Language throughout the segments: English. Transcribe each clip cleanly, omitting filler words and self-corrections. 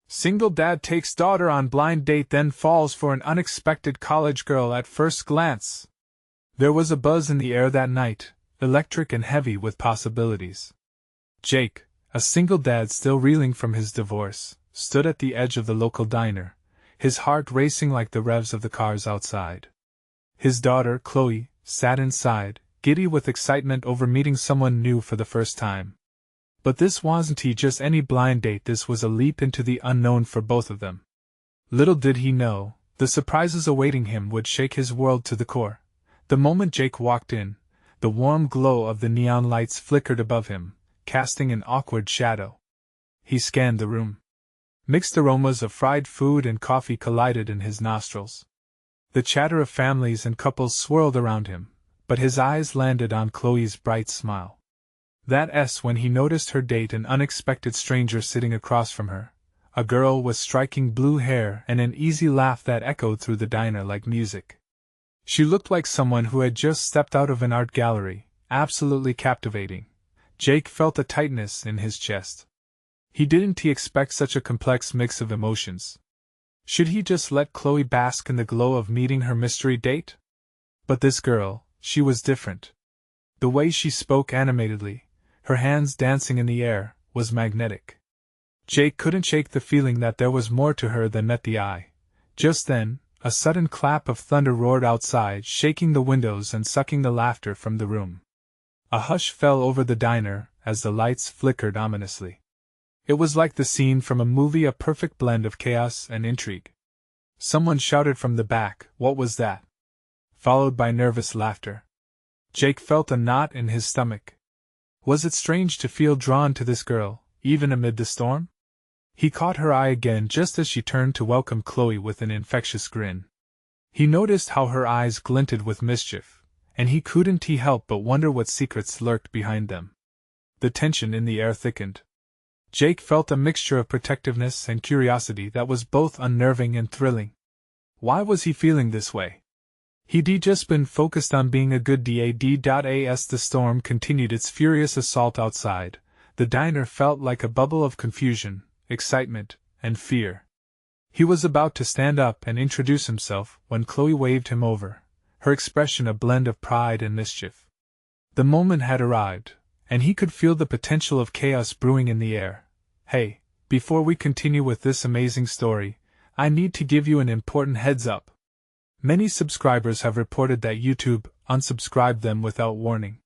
Single dad takes daughter on blind date then falls for an unexpected college girl at first glance. There was a buzz in the air that night, electric and heavy with possibilities. Jake, a single dad still reeling from his divorce, stood at the edge of the local diner, his heart racing like the revs of the cars outside. His daughter, Chloe, sat inside, giddy with excitement over meeting someone new for the first time. But this wasn't just any blind date, this was a leap into the unknown for both of them. Little did he know, the surprises awaiting him would shake his world to the core. The moment Jake walked in, the warm glow of the neon lights flickered above him, casting an awkward shadow. He scanned the room. Mixed aromas of fried food and coffee collided in his nostrils. The chatter of families and couples swirled around him, but his eyes landed on Chloe's bright smile. That's when he noticed her date, an unexpected stranger sitting across from her, a girl with striking blue hair and an easy laugh that echoed through the diner like music. She looked like someone who had just stepped out of an art gallery, absolutely captivating. Jake felt a tightness in his chest. He didn't expect such a complex mix of emotions. Should he just let Chloe bask in the glow of meeting her mystery date? But this girl, she was different. The way she spoke animatedly, her hands dancing in the air, was magnetic. Jake couldn't shake the feeling that there was more to her than met the eye. Just then, a sudden clap of thunder roared outside, shaking the windows and sucking the laughter from the room. A hush fell over the diner as the lights flickered ominously. It was like the scene from a movie, a perfect blend of chaos and intrigue. Someone shouted from the back, "What was that?" followed by nervous laughter. Jake felt a knot in his stomach. Was it strange to feel drawn to this girl, even amid the storm? He caught her eye again just as she turned to welcome Chloe with an infectious grin. He noticed how her eyes glinted with mischief, and he couldn't help but wonder what secrets lurked behind them. The tension in the air thickened. Jake felt a mixture of protectiveness and curiosity that was both unnerving and thrilling. Why was he feeling this way? He'd just been focused on being a good dad. As the storm continued its furious assault outside, the diner felt like a bubble of confusion, excitement, and fear. He was about to stand up and introduce himself when Chloe waved him over, her expression a blend of pride and mischief. The moment had arrived, and he could feel the potential of chaos brewing in the air. "Hey, before we continue with this amazing story, I need to give you an important heads up. Many subscribers have reported that YouTube unsubscribed them without warning.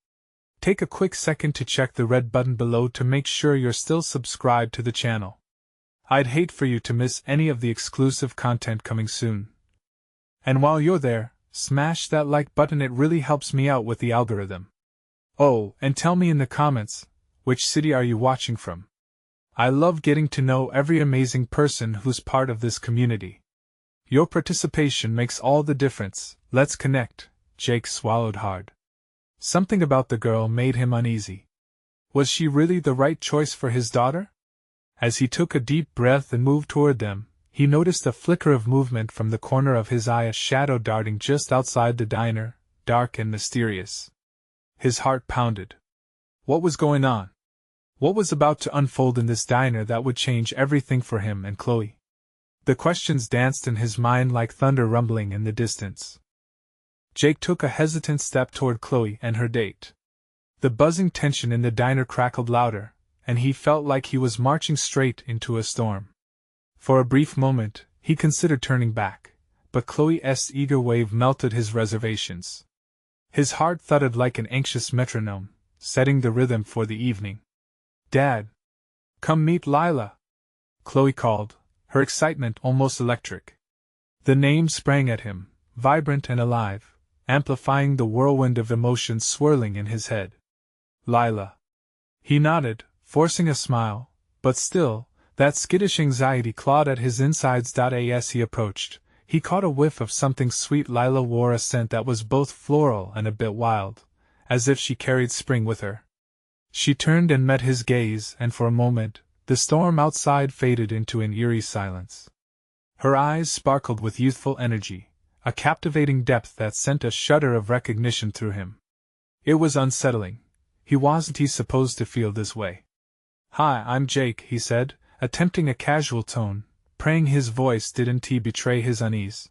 Take a quick second to check the red button below to make sure you're still subscribed to the channel. I'd hate for you to miss any of the exclusive content coming soon. And while you're there, smash that like button, it really helps me out with the algorithm. Oh, and tell me in the comments, which city are you watching from? I love getting to know every amazing person who's part of this community. Your participation makes all the difference. Let's connect." Jake swallowed hard. Something about the girl made him uneasy. Was she really the right choice for his daughter? As he took a deep breath and moved toward them, he noticed a flicker of movement from the corner of his eye, a shadow darting just outside the diner, dark and mysterious. His heart pounded. What was going on? What was about to unfold in this diner that would change everything for him and Chloe? The questions danced in his mind like thunder rumbling in the distance. Jake took a hesitant step toward Chloe and her date. The buzzing tension in the diner crackled louder, and he felt like he was marching straight into a storm. For a brief moment, he considered turning back, but Chloe's eager wave melted his reservations. His heart thudded like an anxious metronome, setting the rhythm for the evening. "Dad! Come meet Lila!" Chloe called, her excitement almost electric. The name sprang at him, vibrant and alive, amplifying the whirlwind of emotions swirling in his head. "Lila." He nodded, forcing a smile, but still, that skittish anxiety clawed at his insides. As he approached, he caught a whiff of something sweet. Lila wore a scent that was both floral and a bit wild, as if she carried spring with her. She turned and met his gaze, and for a moment, the storm outside faded into an eerie silence. Her eyes sparkled with youthful energy, a captivating depth that sent a shudder of recognition through him. It was unsettling. He wasn't supposed to feel this way. "Hi, I'm Jake," he said, attempting a casual tone, praying his voice didn't betray his unease.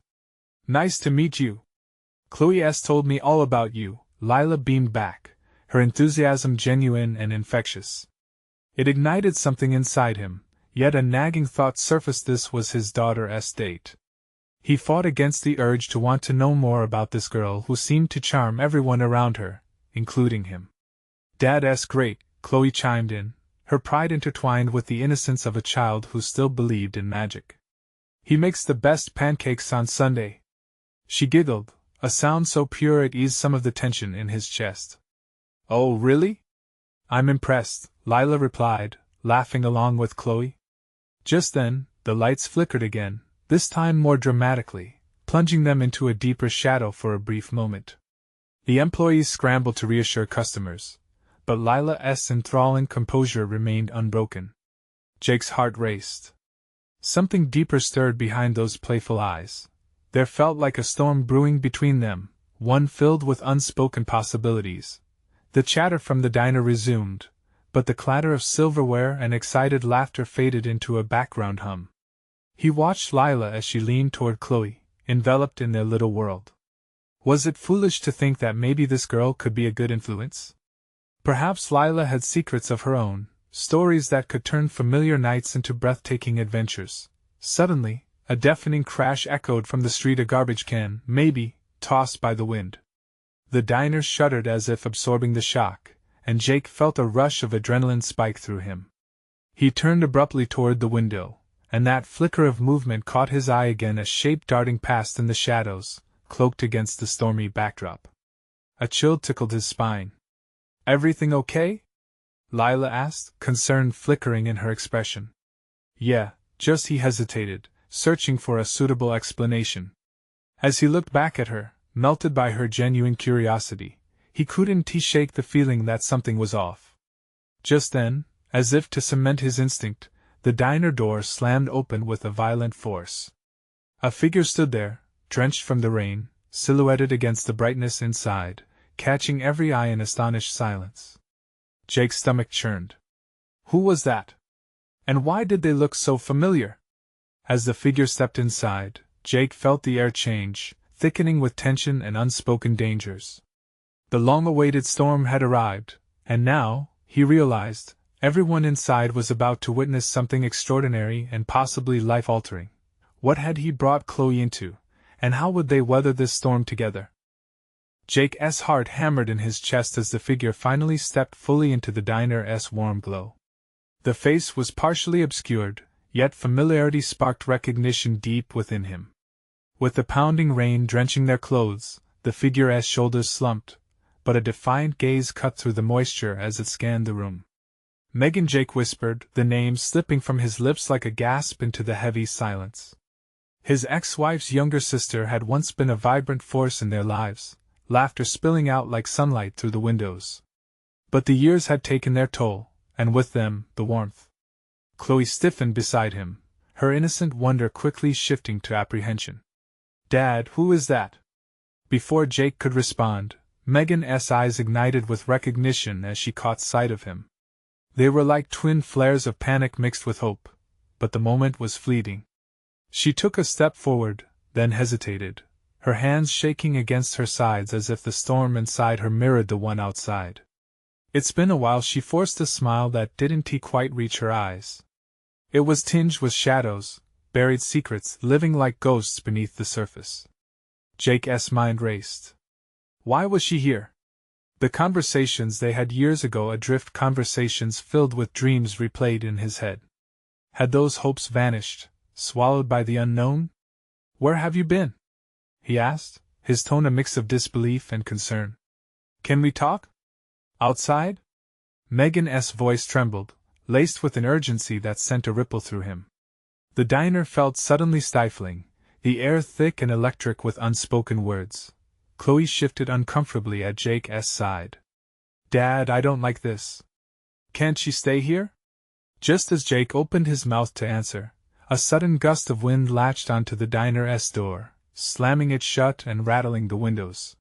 Nice to meet you. Chloe S. told me all about you, Lila beamed back, her enthusiasm genuine and infectious. It ignited something inside him, yet a nagging thought surfaced: this was his daughter's date. He fought against the urge to want to know more about this girl who seemed to charm everyone around her, including him. Dad's great, Chloe chimed in, her pride intertwined with the innocence of a child who still believed in magic. He makes the best pancakes on Sunday. She giggled, a sound so pure it eased some of the tension in his chest. Oh, really? I'm impressed, Lila replied, laughing along with Chloe. Just then, the lights flickered again, this time more dramatically, plunging them into a deeper shadow for a brief moment. The employees scrambled to reassure customers, but Lila's enthralling composure remained unbroken. Jake's heart raced. Something deeper stirred behind those playful eyes. There felt like a storm brewing between them, one filled with unspoken possibilities. The chatter from the diner resumed, but the clatter of silverware and excited laughter faded into a background hum. He watched Lila as she leaned toward Chloe, enveloped in their little world. Was it foolish to think that maybe this girl could be a good influence? Perhaps Lila had secrets of her own, stories that could turn familiar nights into breathtaking adventures. Suddenly, a deafening crash echoed from the street, a garbage can, maybe, tossed by the wind. The diner shuddered as if absorbing the shock, and Jake felt a rush of adrenaline spike through him. He turned abruptly toward the window, and that flicker of movement caught his eye again, a shape darting past in the shadows, cloaked against the stormy backdrop. A chill tickled his spine. Everything okay? Lila asked, concern flickering in her expression. Yeah, just, he hesitated, searching for a suitable explanation. As he looked back at her, melted by her genuine curiosity, he couldn't shake the feeling that something was off. Just then, as if to cement his instinct, the diner door slammed open with a violent force. A figure stood there, drenched from the rain, silhouetted against the brightness inside, catching every eye in astonished silence. Jake's stomach churned. Who was that? And why did they look so familiar? As the figure stepped inside, Jake felt the air change, thickening with tension and unspoken dangers. The long-awaited storm had arrived, and now, he realized, everyone inside was about to witness something extraordinary and possibly life-altering. What had he brought Chloe into, and how would they weather this storm together? Jake's heart hammered in his chest as the figure finally stepped fully into the diner's warm glow. The face was partially obscured, yet familiarity sparked recognition deep within him. With the pounding rain drenching their clothes, the figure's shoulders slumped, but a defiant gaze cut through the moisture as it scanned the room. Megan, Jake whispered, the name slipping from his lips like a gasp into the heavy silence. His ex-wife's younger sister had once been a vibrant force in their lives, laughter spilling out like sunlight through the windows. But the years had taken their toll, and with them, the warmth. Chloe stiffened beside him, her innocent wonder quickly shifting to apprehension. Dad, who is that? Before Jake could respond, Megan's eyes ignited with recognition as she caught sight of him. They were like twin flares of panic mixed with hope, but the moment was fleeting. She took a step forward, then hesitated, her hands shaking against her sides as if the storm inside her mirrored the one outside. It's been a while, she forced a smile that didn't quite reach her eyes. It was tinged with shadows, buried secrets living like ghosts beneath the surface. Jake's mind raced. Why was she here? The conversations they had years ago adrift, conversations filled with dreams replayed in his head. Had those hopes vanished, swallowed by the unknown? Where have you been? He asked, his tone a mix of disbelief and concern. Can we talk? Outside? Megan's voice trembled, laced with an urgency that sent a ripple through him. The diner felt suddenly stifling, the air thick and electric with unspoken words. Chloe shifted uncomfortably at Jake's side. Dad, I don't like this. Can't she stay here? Just as Jake opened his mouth to answer, a sudden gust of wind latched onto the diner's door, slamming it shut and rattling the windows.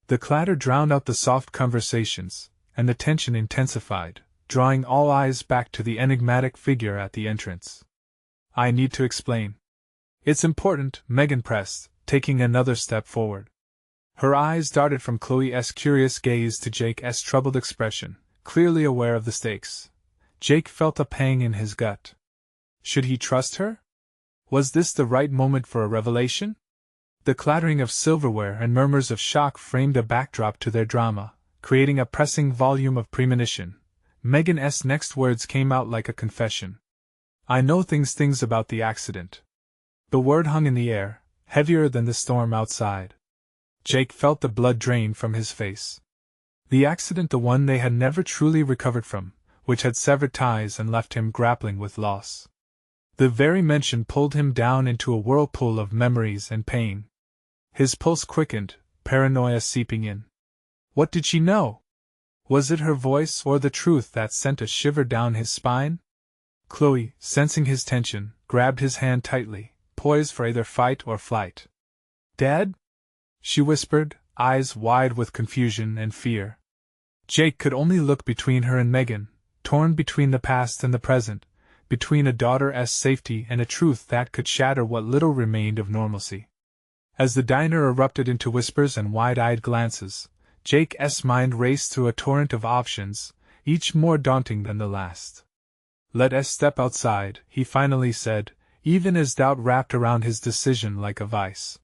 The clatter drowned out the soft conversations, and the tension intensified, drawing all eyes back to the enigmatic figure at the entrance. I need to explain. It's important, Megan pressed, taking another step forward. Her eyes darted from Chloe's curious gaze to Jake's troubled expression, clearly aware of the stakes. Jake felt a pang in his gut. Should he trust her? Was this the right moment for a revelation? The clattering of silverware and murmurs of shock framed a backdrop to their drama, creating a pressing volume of premonition. Megan's next words came out like a confession. I know things about the accident. The word hung in the air, heavier than the storm outside. Jake felt the blood drain from his face. The accident, the one they had never truly recovered from, which had severed ties and left him grappling with loss. The very mention pulled him down into a whirlpool of memories and pain. His pulse quickened, paranoia seeping in. What did she know? Was it her voice or the truth that sent a shiver down his spine? Chloe, sensing his tension, grabbed his hand tightly, poised for either fight or flight. Dead? She whispered, eyes wide with confusion and fear. Jake could only look between her and Megan, torn between the past and the present, between a daughter's safety and a truth that could shatter what little remained of normalcy. As the diner erupted into whispers and wide-eyed glances, Jake's mind raced through a torrent of options, each more daunting than the last. Let us step outside, he finally said, even as doubt wrapped around his decision like a vice.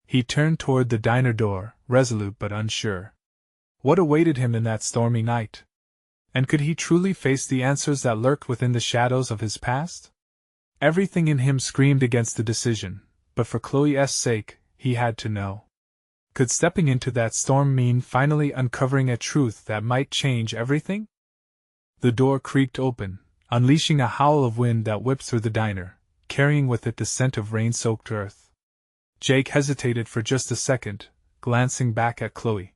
He turned toward the diner door, resolute but unsure. What awaited him in that stormy night? And could he truly face the answers that lurked within the shadows of his past? Everything in him screamed against the decision, but for Chloe's sake, he had to know. Could stepping into that storm mean finally uncovering a truth that might change everything? The door creaked open, unleashing a howl of wind that whipped through the diner, carrying with it the scent of rain-soaked earth. Jake hesitated for just a second, glancing back at Chloe.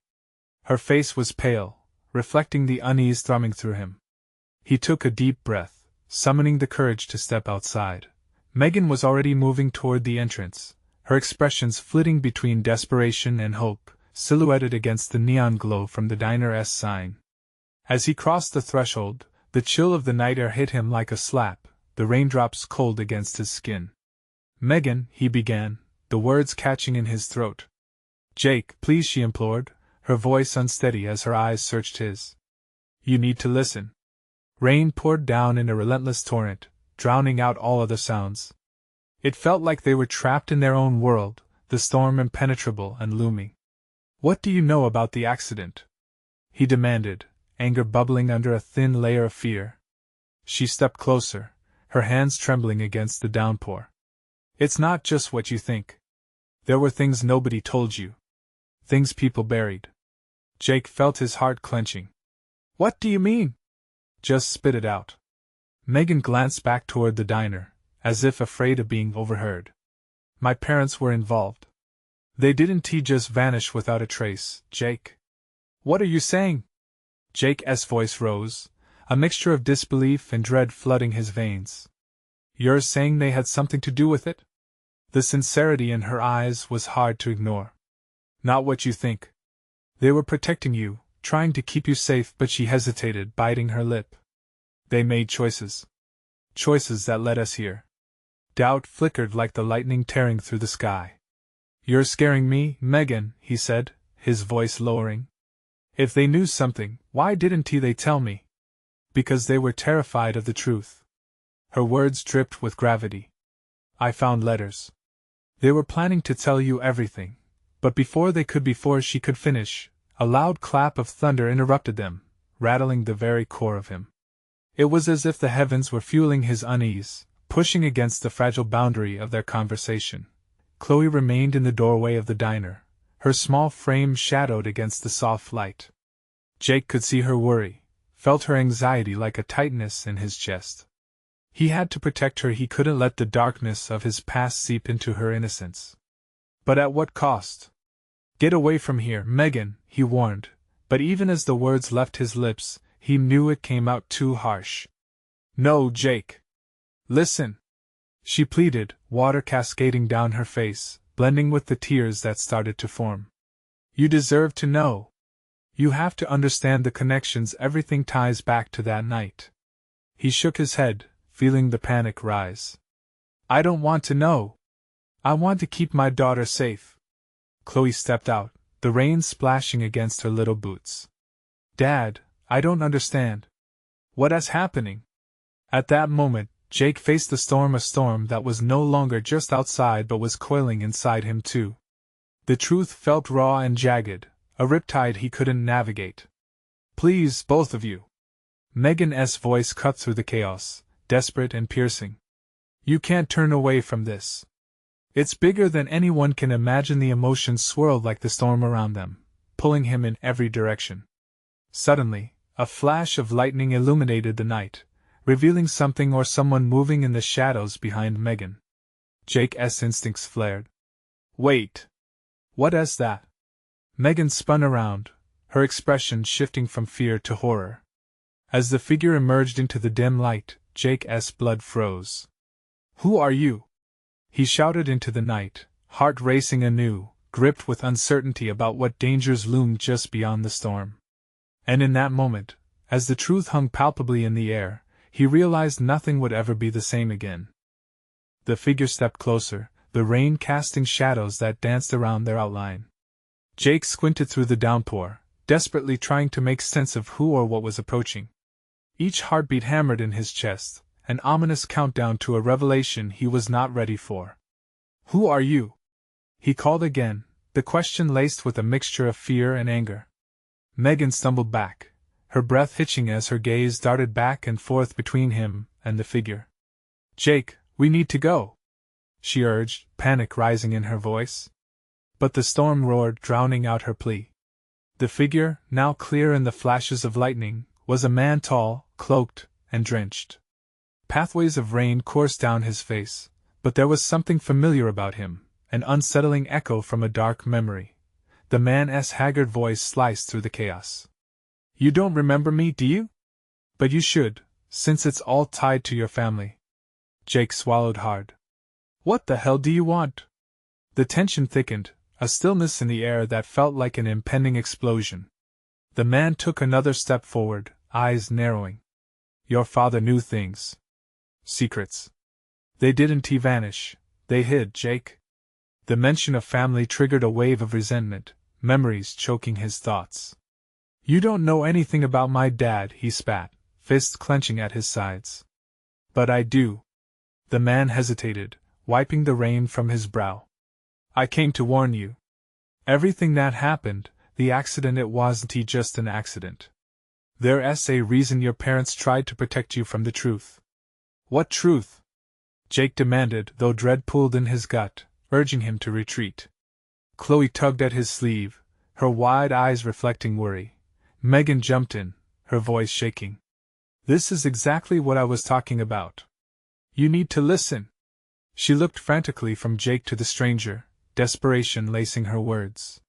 Her face was pale, reflecting the unease thrumming through him. He took a deep breath, summoning the courage to step outside. Megan was already moving toward the entrance, her expressions flitting between desperation and hope, silhouetted against the neon glow from the diner's sign. As he crossed the threshold, the chill of the night air hit him like a slap, the raindrops cold against his skin. Megan, he began, the words catching in his throat. Jake, please, she implored, her voice unsteady as her eyes searched his. You need to listen. Rain poured down in a relentless torrent, drowning out all other sounds. It felt like they were trapped in their own world, the storm impenetrable and looming. What do you know about the accident? He demanded, anger bubbling under a thin layer of fear. She stepped closer, her hands trembling against the downpour. It's not just what you think. There were things nobody told you. Things people buried. Jake felt his heart clenching. What do you mean? Just spit it out. Megan glanced back toward the diner, as if afraid of being overheard. My parents were involved. They didn't just vanish without a trace, Jake. What are you saying? Jake's voice rose, a mixture of disbelief and dread flooding his veins. You're saying they had something to do with it? The sincerity in her eyes was hard to ignore. Not what you think. They were protecting you, trying to keep you safe, but she hesitated, biting her lip. They made choices. Choices that led us here. Doubt flickered like the lightning tearing through the sky. You're scaring me, Megan, he said, his voice lowering. If they knew something, why didn't they tell me? Because they were terrified of the truth. Her words dripped with gravity. I found letters. They were planning to tell you everything, but before she could finish, a loud clap of thunder interrupted them, rattling the very core of him. It was as if the heavens were fueling his unease, pushing against the fragile boundary of their conversation. Chloe remained in the doorway of the diner, her small frame shadowed against the soft light. Jake could see her worry, felt her anxiety like a tightness in his chest. He had to protect her, he couldn't let the darkness of his past seep into her innocence. But at what cost? Get away from here, Megan, he warned, but even as the words left his lips, he knew it came out too harsh. No, Jake. Listen. She pleaded, water cascading down her face, blending with the tears that started to form. You deserve to know. You have to understand the connections, everything ties back to that night. He shook his head, feeling the panic rise. I don't want to know. I want to keep my daughter safe. Chloe stepped out, the rain splashing against her little boots. Dad, I don't understand. What is happening? At that moment, Jake faced a storm that was no longer just outside but was coiling inside him too. The truth felt raw and jagged, a riptide he couldn't navigate. Please, both of you. Megan's voice cut through the chaos, desperate and piercing. You can't turn away from this. It's bigger than anyone can imagine. The emotions swirled like the storm around them, pulling him in every direction. Suddenly, a flash of lightning illuminated the night, revealing something or someone moving in the shadows behind Megan. Jake's instincts flared. Wait! What is that? Megan spun around, her expression shifting from fear to horror. As the figure emerged into the dim light, Jake's blood froze. Who are you? He shouted into the night, heart racing anew, gripped with uncertainty about what dangers loomed just beyond the storm. And in that moment, as the truth hung palpably in the air, he realized nothing would ever be the same again. The figure stepped closer, the rain casting shadows that danced around their outline. Jake squinted through the downpour, desperately trying to make sense of who or what was approaching. Each heartbeat hammered in his chest, an ominous countdown to a revelation he was not ready for. Who are you? He called again, the question laced with a mixture of fear and anger. Megan stumbled back, her breath hitching as her gaze darted back and forth between him and the figure. Jake, we need to go, she urged, panic rising in her voice. But the storm roared, drowning out her plea. The figure, now clear in the flashes of lightning, was a man tall, cloaked, and drenched. Pathways of rain coursed down his face, but there was something familiar about him, an unsettling echo from a dark memory. The man's haggard voice sliced through the chaos. You don't remember me, do you? But you should, since it's all tied to your family. Jake swallowed hard. What the hell do you want? The tension thickened, a stillness in the air that felt like an impending explosion. The man took another step forward, eyes narrowing. Your father knew things. Secrets. They didn't vanish, they hid, Jake. The mention of family triggered a wave of resentment, memories choking his thoughts. You don't know anything about my dad, he spat, fists clenching at his sides. But I do. The man hesitated, wiping the rain from his brow. I came to warn you. Everything that happened, the accident, it wasn't just an accident. There's a reason your parents tried to protect you from the truth. What truth? Jake demanded, though dread pulled in his gut, urging him to retreat. Chloe tugged at his sleeve, her wide eyes reflecting worry. Megan jumped in, her voice shaking. This is exactly what I was talking about. You need to listen. She looked frantically from Jake to the stranger, desperation lacing her words.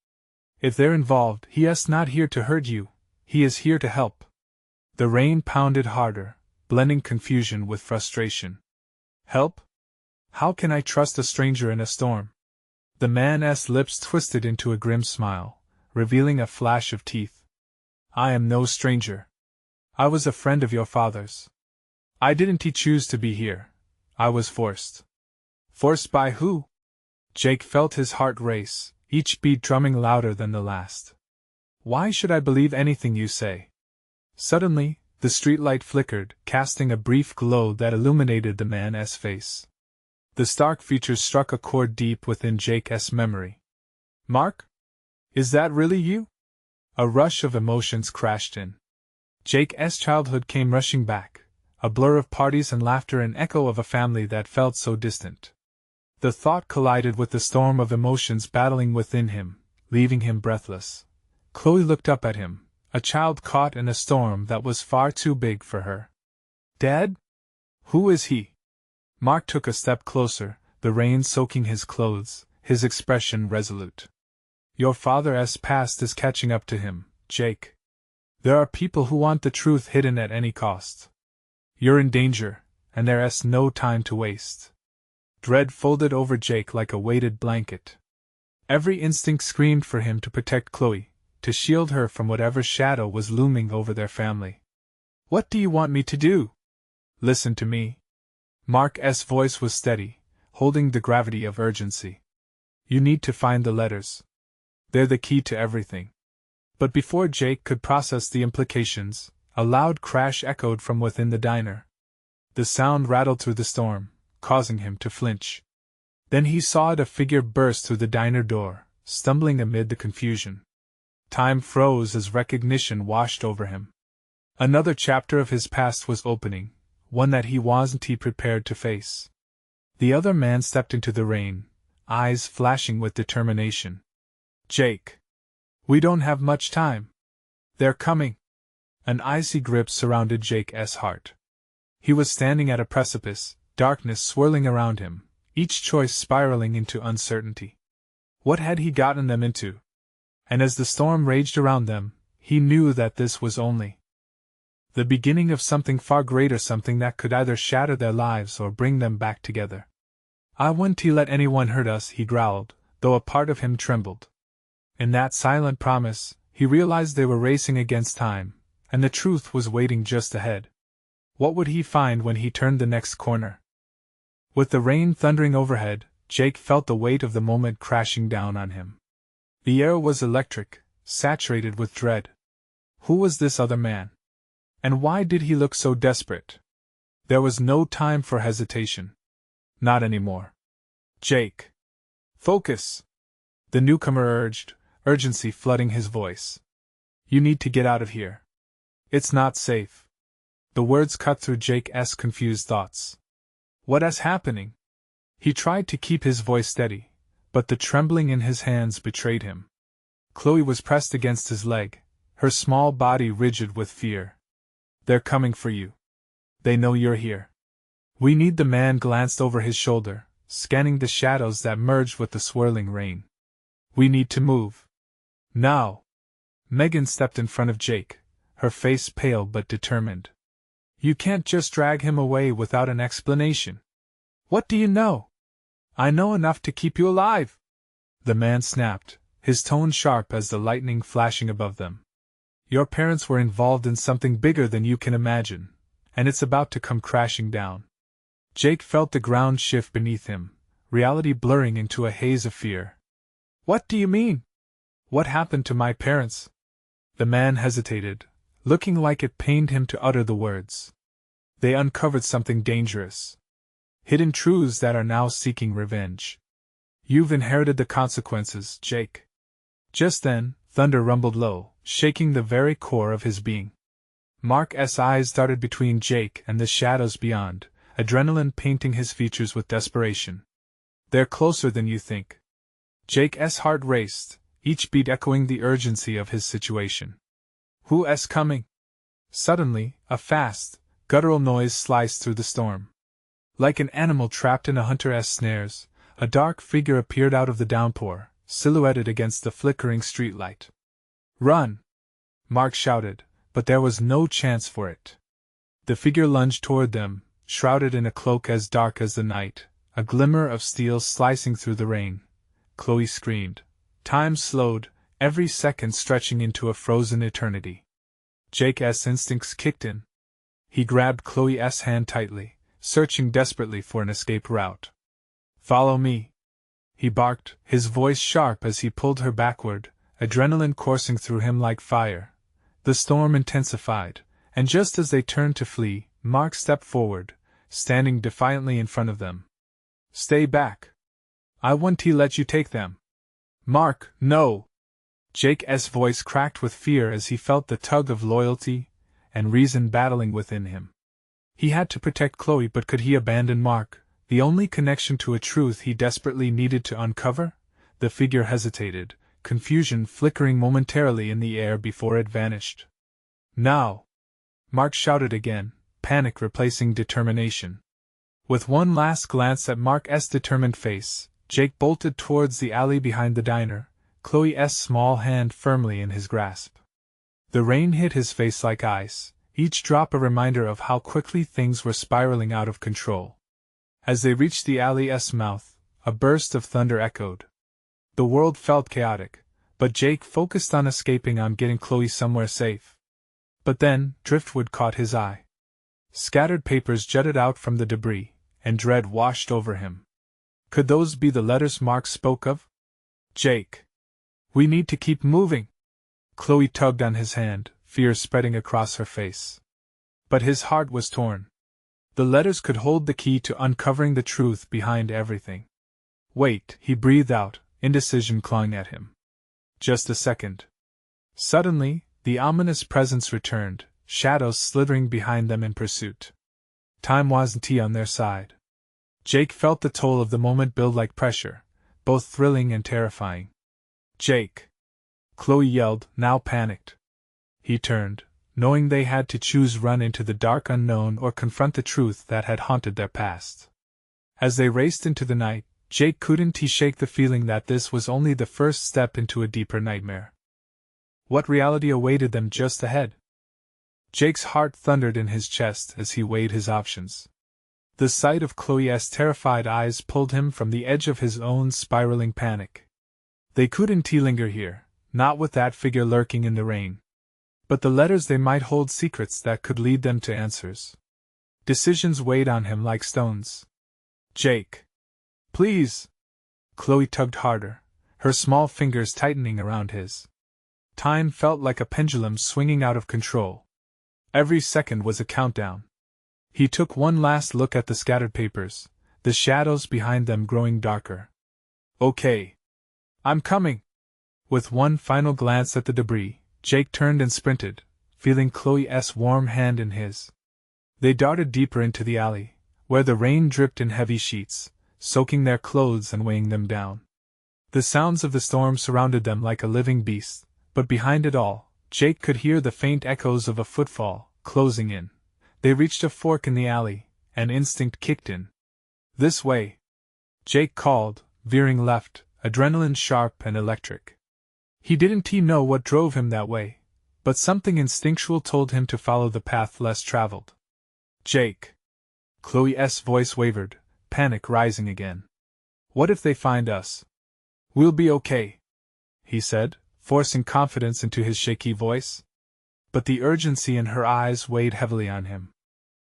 If they're involved, he is not here to hurt you, he is here to help. The rain pounded harder, blending confusion with frustration. Help? How can I trust a stranger in a storm? The man's lips twisted into a grim smile, revealing a flash of teeth. I am no stranger. I was a friend of your father's. I didn't choose to be here. I was forced. Forced by who? Jake felt his heart race, each beat drumming louder than the last. Why should I believe anything you say? Suddenly, the streetlight flickered, casting a brief glow that illuminated the man's face. The stark features struck a chord deep within Jake's memory. Mark? Is that really you? A rush of emotions crashed in. Jake's childhood came rushing back, a blur of parties and laughter, an echo of a family that felt so distant. The thought collided with the storm of emotions battling within him, leaving him breathless. Chloe looked up at him, a child caught in a storm that was far too big for her. Dad? Who is he? Mark took a step closer, the rain soaking his clothes, his expression resolute. Your father's past is catching up to him, Jake. There are people who want the truth hidden at any cost. You're in danger, and there's no time to waste. Dread folded over Jake like a weighted blanket. Every instinct screamed for him to protect Chloe, to shield her from whatever shadow was looming over their family. What do you want me to do? Listen to me. Mark's voice was steady, holding the gravity of urgency. You need to find the letters. They're the key to everything. But before Jake could process the implications, a loud crash echoed from within the diner. The sound rattled through the storm, causing him to flinch. Then he saw a figure burst through the diner door, stumbling amid the confusion. Time froze as recognition washed over him. Another chapter of his past was opening, one that he wasn't prepared to face. The other man stepped into the rain, eyes flashing with determination. Jake. We don't have much time. They're coming. An icy grip surrounded Jake's heart. He was standing at a precipice, darkness swirling around him, each choice spiraling into uncertainty. What had he gotten them into? And as the storm raged around them, he knew that this was only the beginning of something far greater, something that could either shatter their lives or bring them back together. I wouldn't let anyone hurt us, he growled, though a part of him trembled. In that silent promise, he realized they were racing against time, and the truth was waiting just ahead. What would he find when he turned the next corner? With the rain thundering overhead, Jake felt the weight of the moment crashing down on him. The air was electric, saturated with dread. Who was this other man? And why did he look so desperate? There was no time for hesitation. Not anymore. Jake. Focus! The newcomer urged, urgency flooding his voice. You need to get out of here. It's not safe. The words cut through Jake's confused thoughts. What's happening? He tried to keep his voice steady, but the trembling in his hands betrayed him. Chloe was pressed against his leg, her small body rigid with fear. They're coming for you. They know you're here. We need. The man glanced over his shoulder, scanning the shadows that merged with the swirling rain. We need to move. Now. Megan stepped in front of Jake, her face pale but determined. You can't just drag him away without an explanation. What do you know? I know enough to keep you alive. The man snapped, his tone sharp as the lightning flashing above them. Your parents were involved in something bigger than you can imagine, and it's about to come crashing down. Jake felt the ground shift beneath him, reality blurring into a haze of fear. What do you mean? What happened to my parents? The man hesitated, looking like it pained him to utter the words. They uncovered something dangerous. Hidden truths that are now seeking revenge. You've inherited the consequences, Jake. Just then, thunder rumbled low, shaking the very core of his being. Mark's eyes darted between Jake and the shadows beyond, adrenaline painting his features with desperation. They're closer than you think. Jake's heart raced, each beat echoing the urgency of his situation. Who's coming? Suddenly, a fast, guttural noise sliced through the storm. Like an animal trapped in a hunter's snares, a dark figure appeared out of the downpour, silhouetted against the flickering streetlight. Run! Mark shouted, but there was no chance for it. The figure lunged toward them, shrouded in a cloak as dark as the night, a glimmer of steel slicing through the rain. Chloe screamed. Time slowed, every second stretching into a frozen eternity. Jake's instincts kicked in. He grabbed Chloe's hand tightly, searching desperately for an escape route. Follow me, he barked, his voice sharp as he pulled her backward, adrenaline coursing through him like fire. The storm intensified, and just as they turned to flee, Mark stepped forward, standing defiantly in front of them. Stay back. I won't let you take them. Mark, no! Jake's voice cracked with fear as he felt the tug of loyalty and reason battling within him. He had to protect Chloe, but could he abandon Mark, the only connection to a truth he desperately needed to uncover? The figure hesitated, confusion flickering momentarily in the air before it vanished. Now! Mark shouted again, panic replacing determination. With one last glance at Mark's determined face, Jake bolted towards the alley behind the diner, Chloe's small hand firmly in his grasp. The rain hit his face like ice, each drop a reminder of how quickly things were spiraling out of control. As they reached the alley's mouth, a burst of thunder echoed. The world felt chaotic, but Jake focused on getting Chloe somewhere safe. But then, driftwood caught his eye. Scattered papers jutted out from the debris, and dread washed over him. Could those be the letters Mark spoke of? Jake. We need to keep moving. Chloe tugged on his hand, fear spreading across her face. But his heart was torn. The letters could hold the key to uncovering the truth behind everything. Wait, he breathed out, indecision clawing at him. Just a second. Suddenly, the ominous presence returned, shadows slithering behind them in pursuit. Time wasn't on their side. Jake felt the toll of the moment build like pressure, both thrilling and terrifying. Jake! Chloe yelled, now panicked. He turned, knowing they had to choose run into the dark unknown or confront the truth that had haunted their past. As they raced into the night, Jake couldn't shake the feeling that this was only the first step into a deeper nightmare. What reality awaited them just ahead? Jake's heart thundered in his chest as he weighed his options. The sight of Chloe's terrified eyes pulled him from the edge of his own spiraling panic. They couldn't linger here, not with that figure lurking in the rain. But the letters, they might hold secrets that could lead them to answers. Decisions weighed on him like stones. Jake! Please! Chloe tugged harder, her small fingers tightening around his. Time felt like a pendulum swinging out of control. Every second was a countdown. He took one last look at the scattered papers, the shadows behind them growing darker. Okay. I'm coming. With one final glance at the debris, Jake turned and sprinted, feeling Chloe's warm hand in his. They darted deeper into the alley, where the rain dripped in heavy sheets, soaking their clothes and weighing them down. The sounds of the storm surrounded them like a living beast, but behind it all, Jake could hear the faint echoes of a footfall, closing in. They reached a fork in the alley, and instinct kicked in. This way! Jake called, veering left, adrenaline sharp and electric. He didn't know what drove him that way, but something instinctual told him to follow the path less traveled. Jake! Chloe's voice wavered, panic rising again. What if they find us? We'll be okay, he said, forcing confidence into his shaky voice. But the urgency in her eyes weighed heavily on him.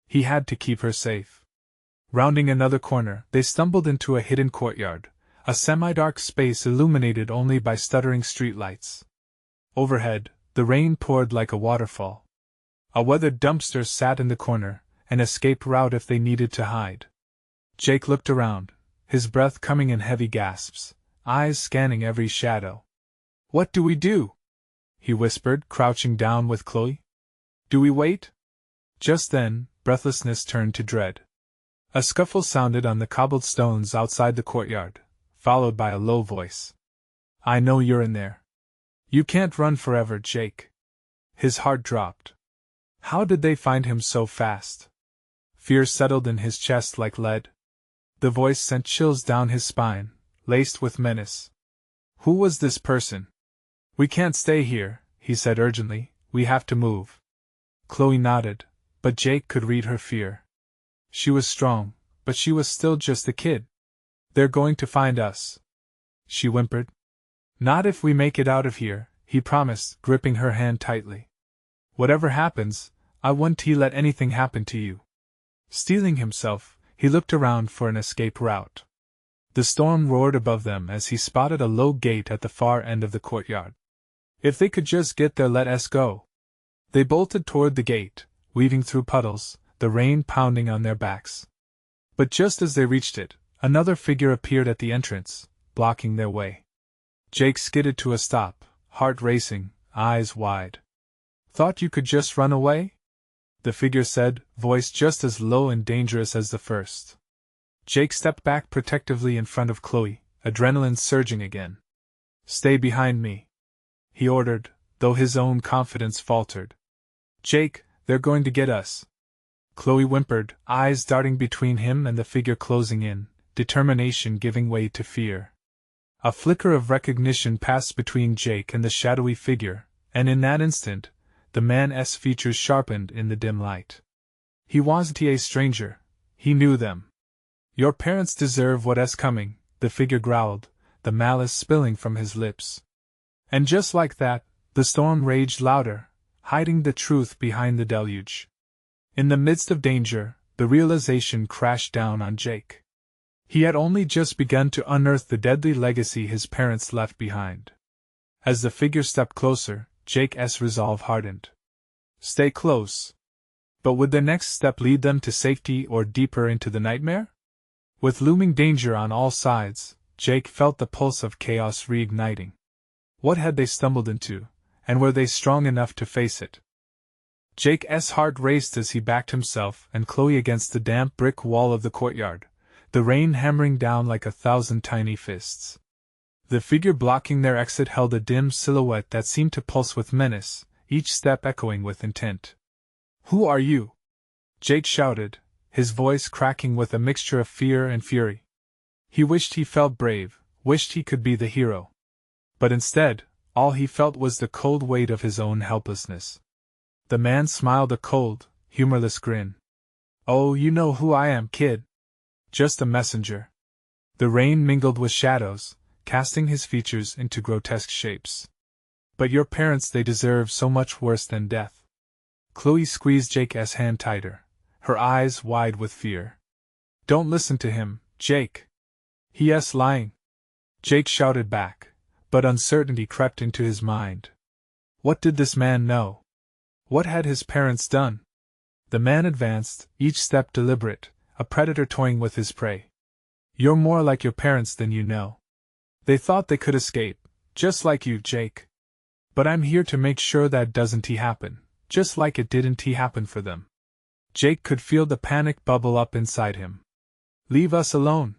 He had to keep her safe. Rounding another corner, they stumbled into a hidden courtyard, a semi-dark space illuminated only by stuttering streetlights. Overhead, the rain poured like a waterfall. A weathered dumpster sat in the corner, an escape route if they needed to hide. Jake looked around, his breath coming in heavy gasps, eyes scanning every shadow. What do we do? He whispered, crouching down with Chloe. Do we wait? Just then, breathlessness turned to dread. A scuffle sounded on the cobbled stones outside the courtyard, followed by a low voice. I know you're in there. You can't run forever, Jake. His heart dropped. How did they find him so fast? Fear settled in his chest like lead. The voice sent chills down his spine, laced with menace. Who was this person? We can't stay here, he said urgently, we have to move. Chloe nodded, but Jake could read her fear. She was strong, but she was still just a kid. They're going to find us, she whimpered. Not if we make it out of here, he promised, gripping her hand tightly. Whatever happens, I won't let anything happen to you. Steeling himself, he looked around for an escape route. The storm roared above them as he spotted a low gate at the far end of the courtyard. If they could just get there, let us go. They bolted toward the gate, weaving through puddles, the rain pounding on their backs. But just as they reached it, another figure appeared at the entrance, blocking their way. Jake skidded to a stop, heart racing, eyes wide. Thought you could just run away? The figure said, voice just as low and dangerous as the first. Jake stepped back protectively in front of Chloe, adrenaline surging again. Stay behind me, he ordered, though his own confidence faltered. Jake, they're going to get us. Chloe whimpered, eyes darting between him and the figure closing in, determination giving way to fear. A flicker of recognition passed between Jake and the shadowy figure, and in that instant, the man's features sharpened in the dim light. He wasn't a stranger, he knew them. Your parents deserve what's coming, the figure growled, the malice spilling from his lips. And just like that, the storm raged louder, hiding the truth behind the deluge. In the midst of danger, the realization crashed down on Jake. He had only just begun to unearth the deadly legacy his parents left behind. As the figure stepped closer, Jake's resolve hardened. Stay close. But would the next step lead them to safety or deeper into the nightmare? With looming danger on all sides, Jake felt the pulse of chaos reigniting. What had they stumbled into, and were they strong enough to face it? Jake's heart raced as he backed himself and Chloe against the damp brick wall of the courtyard, the rain hammering down like 1,000 tiny fists. The figure blocking their exit held a dim silhouette that seemed to pulse with menace, each step echoing with intent. "Who are you?" Jake shouted, his voice cracking with a mixture of fear and fury. He wished he felt brave, wished he could be the hero. But instead, all he felt was the cold weight of his own helplessness. The man smiled a cold, humorless grin. "Oh, you know who I am, kid. Just a messenger." The rain mingled with shadows, casting his features into grotesque shapes. "But your parents, they deserve so much worse than death." Chloe squeezed Jake's hand tighter, her eyes wide with fear. "Don't listen to him, Jake. He's lying." Jake shouted back, but uncertainty crept into his mind. What did this man know? What had his parents done? The man advanced, each step deliberate, a predator toying with his prey. "You're more like your parents than you know. They thought they could escape, just like you, Jake. But I'm here to make sure that doesn't happen, just like it didn't happen for them." Jake could feel the panic bubble up inside him. "Leave us alone."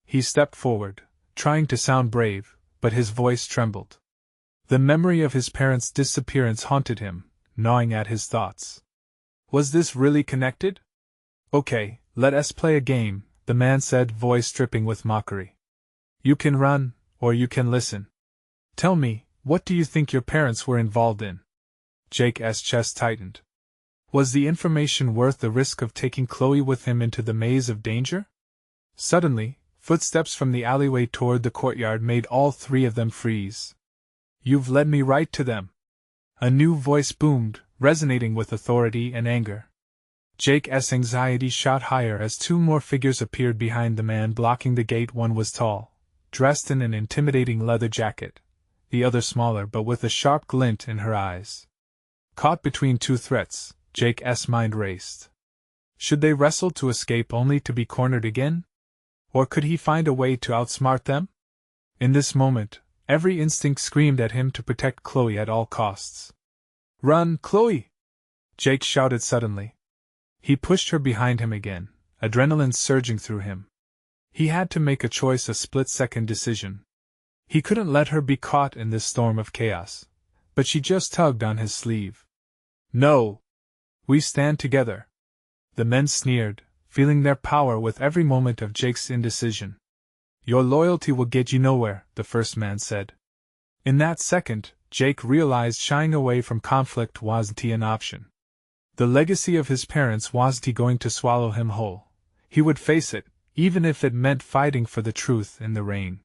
He stepped forward, trying to sound brave, but his voice trembled. The memory of his parents' disappearance haunted him, gnawing at his thoughts. Was this really connected? "Okay, let us play a game," the man said, voice dripping with mockery. "You can run, or you can listen. Tell me, what do you think your parents were involved in?" Jake's chest tightened. Was the information worth the risk of taking Chloe with him into the maze of danger? Suddenly, footsteps from the alleyway toward the courtyard made all three of them freeze. "You've led me right to them." A new voice boomed, resonating with authority and anger. Jake's anxiety shot higher as two more figures appeared behind the man blocking the gate. One was tall, dressed in an intimidating leather jacket, the other smaller but with a sharp glint in her eyes. Caught between two threats, Jake's mind raced. Should they wrestle to escape only to be cornered again? Or could he find a way to outsmart them? In this moment, every instinct screamed at him to protect Chloe at all costs. "Run, Chloe!" Jake shouted suddenly. He pushed her behind him again, adrenaline surging through him. He had to make a choice, a split-second decision. He couldn't let her be caught in this storm of chaos, but she just tugged on his sleeve. "No! We stand together." The men sneered, feeling their power with every moment of Jake's indecision. "Your loyalty will get you nowhere," the first man said. In that second, Jake realized shying away from conflict wasn't an option. The legacy of his parents wasn't going to swallow him whole. He would face it, even if it meant fighting for the truth in the rain.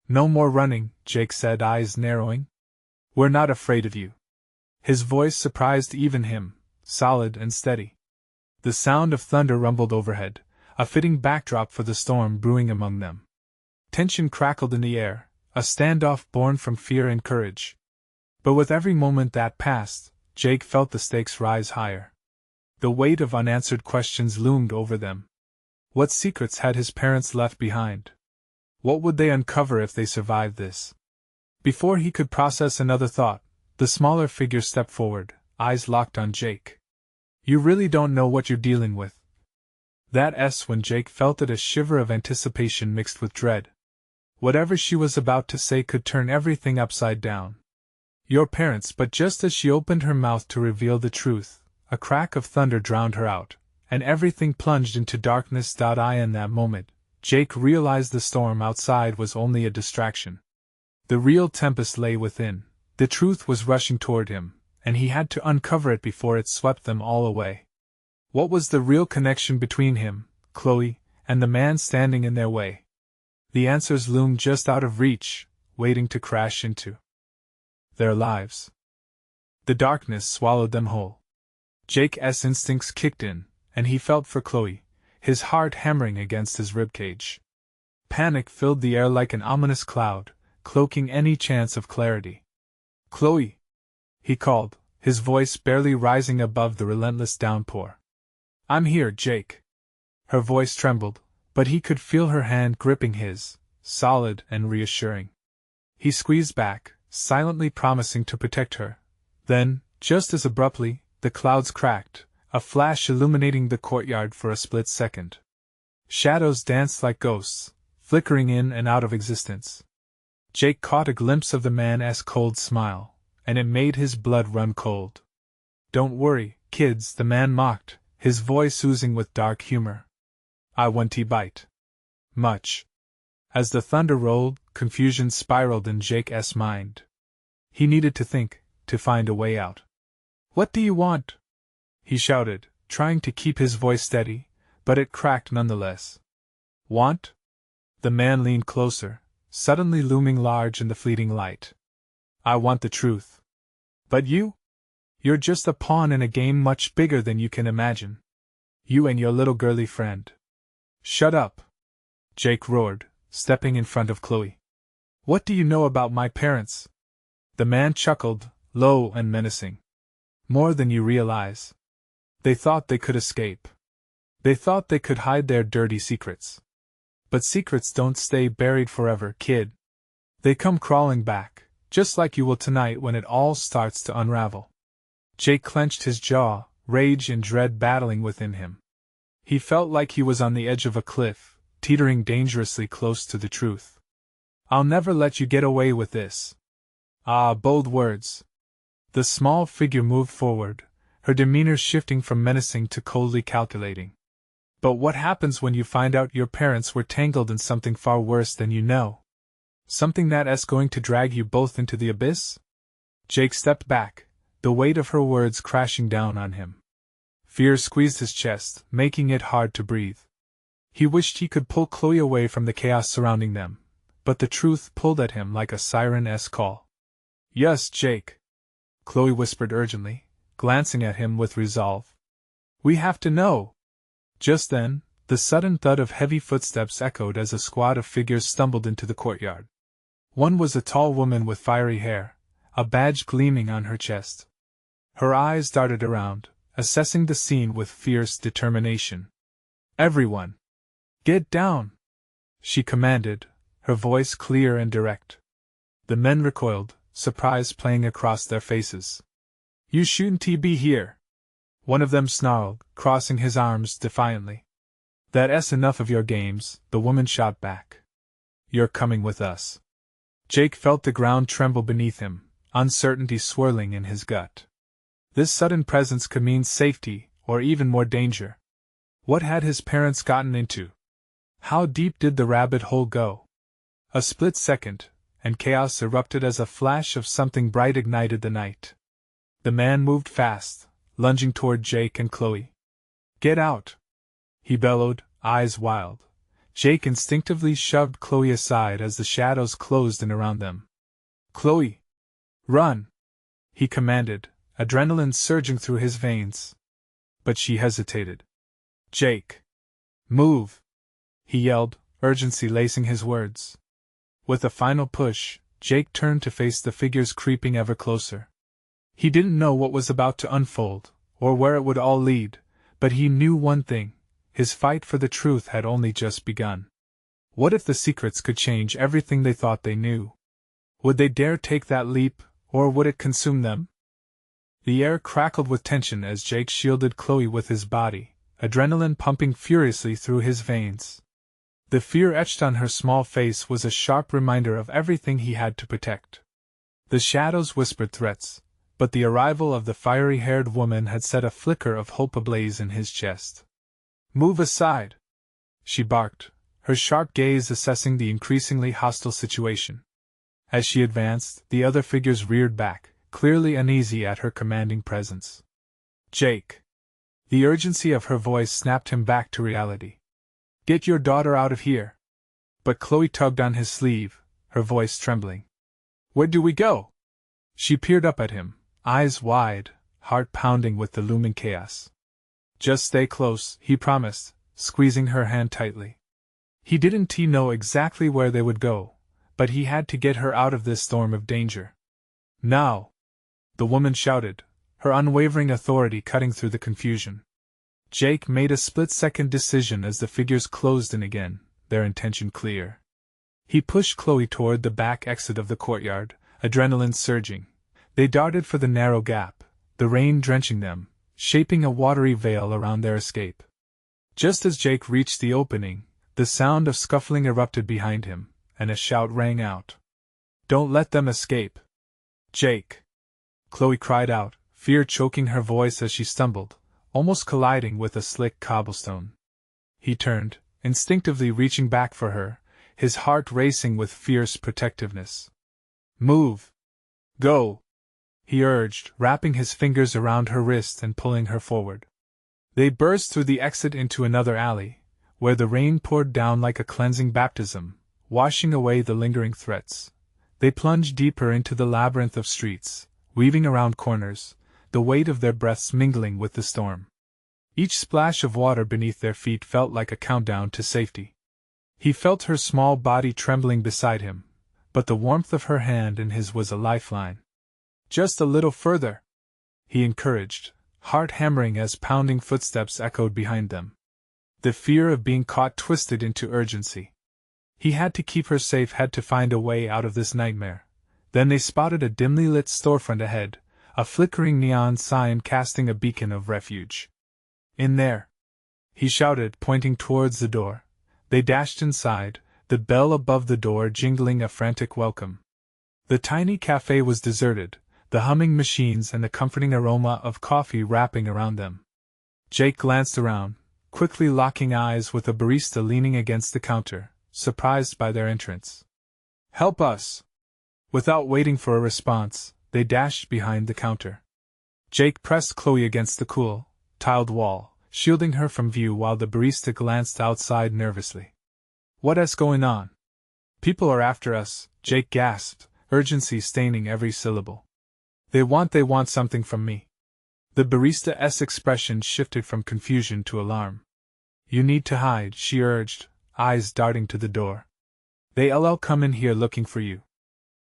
"No more running," Jake said, eyes narrowing. "We're not afraid of you." His voice surprised even him, solid and steady. The sound of thunder rumbled overhead, a fitting backdrop for the storm brewing among them. Tension crackled in the air, a standoff born from fear and courage. But with every moment that passed, Jake felt the stakes rise higher. The weight of unanswered questions loomed over them. What secrets had his parents left behind? What would they uncover if they survived this? Before he could process another thought, the smaller figure stepped forward, eyes locked on Jake. "You really don't know what you're dealing with." When Jake felt it, a shiver of anticipation mixed with dread. Whatever she was about to say could turn everything upside down. "Your parents," but just as she opened her mouth to reveal the truth, a crack of thunder drowned her out, and everything plunged into darkness. In that moment, Jake realized the storm outside was only a distraction. The real tempest lay within, the truth was rushing toward him, and he had to uncover it before it swept them all away. What was the real connection between him, Chloe, and the man standing in their way? The answers loomed just out of reach, waiting to crash into their lives. The darkness swallowed them whole. Jake's instincts kicked in, and he felt for Chloe, his heart hammering against his ribcage. Panic filled the air like an ominous cloud, cloaking any chance of clarity. "Chloe!" he called, his voice barely rising above the relentless downpour. "I'm here, Jake." Her voice trembled, but he could feel her hand gripping his, solid and reassuring. He squeezed back, silently promising to protect her. Then, just as abruptly, the clouds cracked, a flash illuminating the courtyard for a split second. Shadows danced like ghosts, flickering in and out of existence. Jake caught a glimpse of the man's cold smile, and it made his blood run cold. "Don't worry, kids," the man mocked, his voice oozing with dark humor. "I won't bite much." As the thunder rolled, confusion spiraled in Jake's mind. He needed to think, to find a way out. "What do you want?" he shouted, trying to keep his voice steady, but it cracked nonetheless. "Want?" The man leaned closer, suddenly looming large in the fleeting light. "I want the truth." "But you? You're just a pawn in a game much bigger than you can imagine. You and your little girly friend." "Shut up!" Jake roared, stepping in front of Chloe. "What do you know about my parents?" The man chuckled, low and menacing. "More than you realize. They thought they could escape. They thought they could hide their dirty secrets. But secrets don't stay buried forever, kid. They come crawling back, just like you will tonight when it all starts to unravel." Jake clenched his jaw, rage and dread battling within him. He felt like he was on the edge of a cliff, teetering dangerously close to the truth. "I'll never let you get away with this." Ah, bold words. The small figure moved forward, her demeanor shifting from menacing to coldly calculating. "But what happens when you find out your parents were tangled in something far worse than you know? Something that's going to drag you both into the abyss?" Jake stepped back, the weight of her words crashing down on him. Fear squeezed his chest, making it hard to breathe. He wished he could pull Chloe away from the chaos surrounding them, but the truth pulled at him like a siren's call. "Yes, Jake," Chloe whispered urgently, glancing at him with resolve. "We have to know." Just then, the sudden thud of heavy footsteps echoed as a squad of figures stumbled into the courtyard. One was a tall woman with fiery hair, a badge gleaming on her chest. Her eyes darted around, assessing the scene with fierce determination. "Everyone, get down!" she commanded, her voice clear and direct. The men recoiled, surprise playing across their faces. "You shouldn't be here," one of them snarled, crossing his arms defiantly. "That's enough of your games," the woman shot back. "You're coming with us." Jake felt the ground tremble beneath him, uncertainty swirling in his gut. This sudden presence could mean safety, or even more danger. What had his parents gotten into? How deep did the rabbit hole go? A split second, and chaos erupted as a flash of something bright ignited the night. The man moved fast, lunging toward Jake and Chloe. "Get out!" he bellowed, eyes wild. Jake instinctively shoved Chloe aside as the shadows closed in around them. "Chloe! Run!" he commanded, adrenaline surging through his veins. But she hesitated. "Jake! Move!" he yelled, urgency lacing his words. With a final push, Jake turned to face the figures creeping ever closer. He didn't know what was about to unfold, or where it would all lead, but he knew one thing: his fight for the truth had only just begun. What if the secrets could change everything they thought they knew? Would they dare take that leap, or would it consume them? The air crackled with tension as Jake shielded Chloe with his body, adrenaline pumping furiously through his veins. The fear etched on her small face was a sharp reminder of everything he had to protect. The shadows whispered threats, but the arrival of the fiery-haired woman had set a flicker of hope ablaze in his chest. "Move aside!" she barked, her sharp gaze assessing the increasingly hostile situation. As she advanced, the other figures reared back, clearly uneasy at her commanding presence. "Jake!" The urgency of her voice snapped him back to reality. "Get your daughter out of here!" But Chloe tugged on his sleeve, her voice trembling. "Where do we go?" She peered up at him, eyes wide, heart pounding with the looming chaos. "Just stay close," he promised, squeezing her hand tightly. He didn't know exactly where they would go, but he had to get her out of this storm of danger. Now! The woman shouted, her unwavering authority cutting through the confusion. Jake made a split-second decision as the figures closed in again, their intention clear. He pushed Chloe toward the back exit of the courtyard, adrenaline surging. They darted for the narrow gap, the rain drenching them, shaping a watery veil around their escape. Just as Jake reached the opening, the sound of scuffling erupted behind him, and a shout rang out. "Don't let them escape!" "Jake!" Chloe cried out, fear choking her voice as she stumbled, almost colliding with a slick cobblestone. He turned, instinctively reaching back for her, his heart racing with fierce protectiveness. "Move! Go!" he urged, wrapping his fingers around her wrist and pulling her forward. They burst through the exit into another alley, where the rain poured down like a cleansing baptism, washing away the lingering threats. They plunged deeper into the labyrinth of streets, weaving around corners, the weight of their breaths mingling with the storm. Each splash of water beneath their feet felt like a countdown to safety. He felt her small body trembling beside him, but the warmth of her hand in his was a lifeline. "Just a little further," he encouraged, heart hammering as pounding footsteps echoed behind them. The fear of being caught twisted into urgency. He had to keep her safe, had to find a way out of this nightmare. Then they spotted a dimly lit storefront ahead, a flickering neon sign casting a beacon of refuge. "In there!" he shouted, pointing towards the door. They dashed inside, the bell above the door jingling a frantic welcome. The tiny cafe was deserted, the humming machines and the comforting aroma of coffee wrapping around them. Jake glanced around, quickly locking eyes with a barista leaning against the counter, surprised by their entrance. "Help us!" Without waiting for a response, they dashed behind the counter. Jake pressed Chloe against the cool, tiled wall, shielding her from view while the barista glanced outside nervously. "What's going on?" "People are after us," Jake gasped, urgency staining every syllable. They want something from me." The barista's expression shifted from confusion to alarm. "You need to hide," she urged, eyes darting to the door. "They'll come in here looking for you."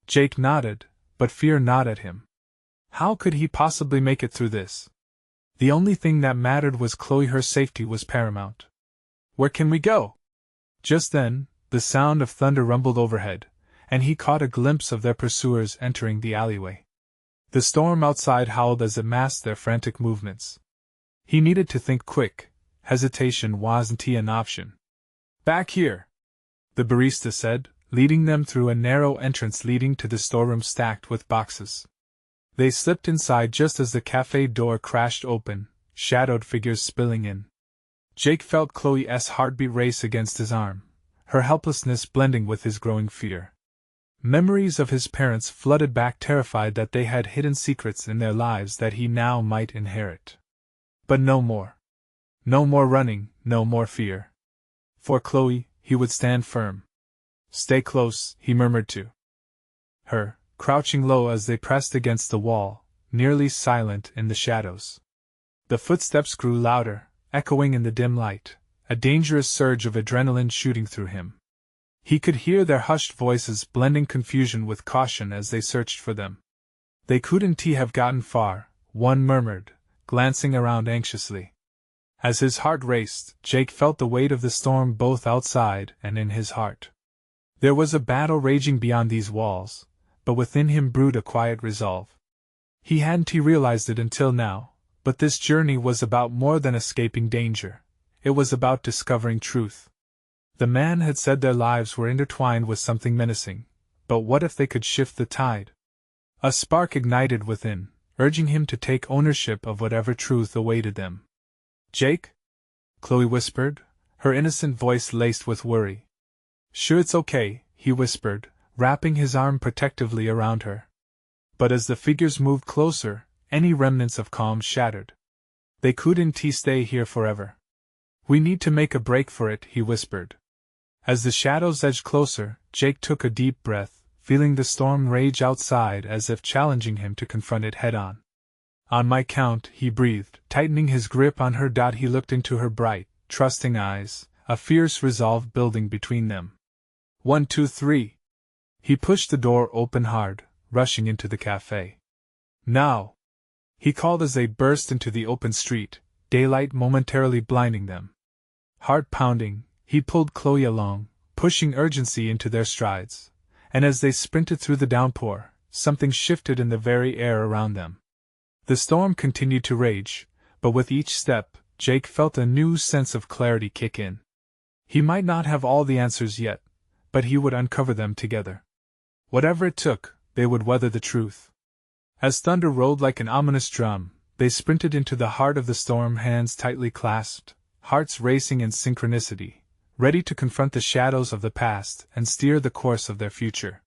Jake nodded, but fear gnawed at him. How could he possibly make it through this? The only thing that mattered was Chloe. Her safety was paramount. "Where can we go?" Just then, the sound of thunder rumbled overhead, and he caught a glimpse of their pursuers entering the alleyway. The storm outside howled as it masked their frantic movements. He needed to think quick. Hesitation wasn't an option. "Back here," the barista said, leading them through a narrow entrance leading to the storeroom stacked with boxes. They slipped inside just as the cafe door crashed open, shadowed figures spilling in. Jake felt Chloe's heartbeat race against his arm, her helplessness blending with his growing fear. Memories of his parents flooded back, terrified that they had hidden secrets in their lives that he now might inherit. But no more. No more running, no more fear. For Chloe, he would stand firm. "Stay close," he murmured to her, crouching low as they pressed against the wall, nearly silent in the shadows. The footsteps grew louder, echoing in the dim light, a dangerous surge of adrenaline shooting through him. He could hear their hushed voices blending confusion with caution as they searched for them. "They couldn't have gotten far," one murmured, glancing around anxiously. As his heart raced, Jake felt the weight of the storm both outside and in his heart. There was a battle raging beyond these walls, but within him brewed a quiet resolve. He hadn't realized it until now, but this journey was about more than escaping danger. It was about discovering truth. The man had said their lives were intertwined with something menacing, but what if they could shift the tide? A spark ignited within, urging him to take ownership of whatever truth awaited them. "Jake?" Chloe whispered, her innocent voice laced with worry. "Sure, it's okay," he whispered, wrapping his arm protectively around her. But as the figures moved closer, any remnants of calm shattered. "They couldn't stay here forever. We need to make a break for it," he whispered. As the shadows edged closer, Jake took a deep breath, feeling the storm rage outside as if challenging him to confront it head-on. "On my count," he breathed, tightening his grip on her. He looked into her bright, trusting eyes, a fierce resolve building between them. 1, 2, 3. He pushed the door open hard, rushing into the cafe. Now! He called as they burst into the open street, daylight momentarily blinding them. Heart pounding, he pulled Chloe along, pushing urgency into their strides, and as they sprinted through the downpour, something shifted in the very air around them. The storm continued to rage, but with each step, Jake felt a new sense of clarity kick in. He might not have all the answers yet, but he would uncover them together. Whatever it took, they would weather the truth. As thunder rolled like an ominous drum, they sprinted into the heart of the storm, hands tightly clasped, hearts racing in synchronicity, ready to confront the shadows of the past and steer the course of their future.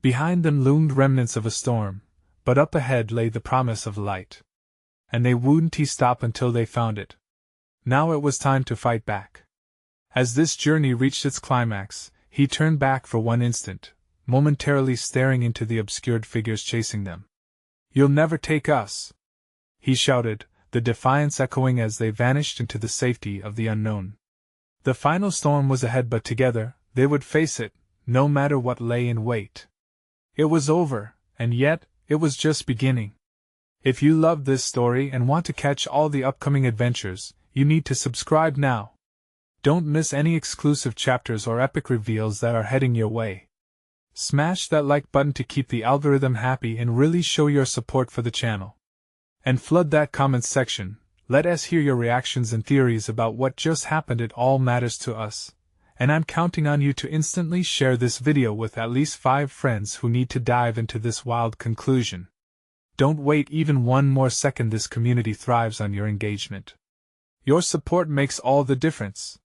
Behind them loomed remnants of a storm, but up ahead lay the promise of light. And they wouldn't stop until they found it. Now it was time to fight back. As this journey reached its climax, he turned back for one instant, momentarily staring into the obscured figures chasing them. "You'll never take us!" he shouted, the defiance echoing as they vanished into the safety of the unknown. The final storm was ahead, but together, they would face it, no matter what lay in wait. It was over, and yet, it was just beginning. If you loved this story and want to catch all the upcoming adventures, you need to subscribe now. Don't miss any exclusive chapters or epic reveals that are heading your way. Smash that like button to keep the algorithm happy and really show your support for the channel. And flood that comments section. Let us hear your reactions and theories about what just happened. It all matters to us. And I'm counting on you to instantly share this video with at least 5 friends who need to dive into this wild conclusion. Don't wait even one more second. This community thrives on your engagement. Your support makes all the difference.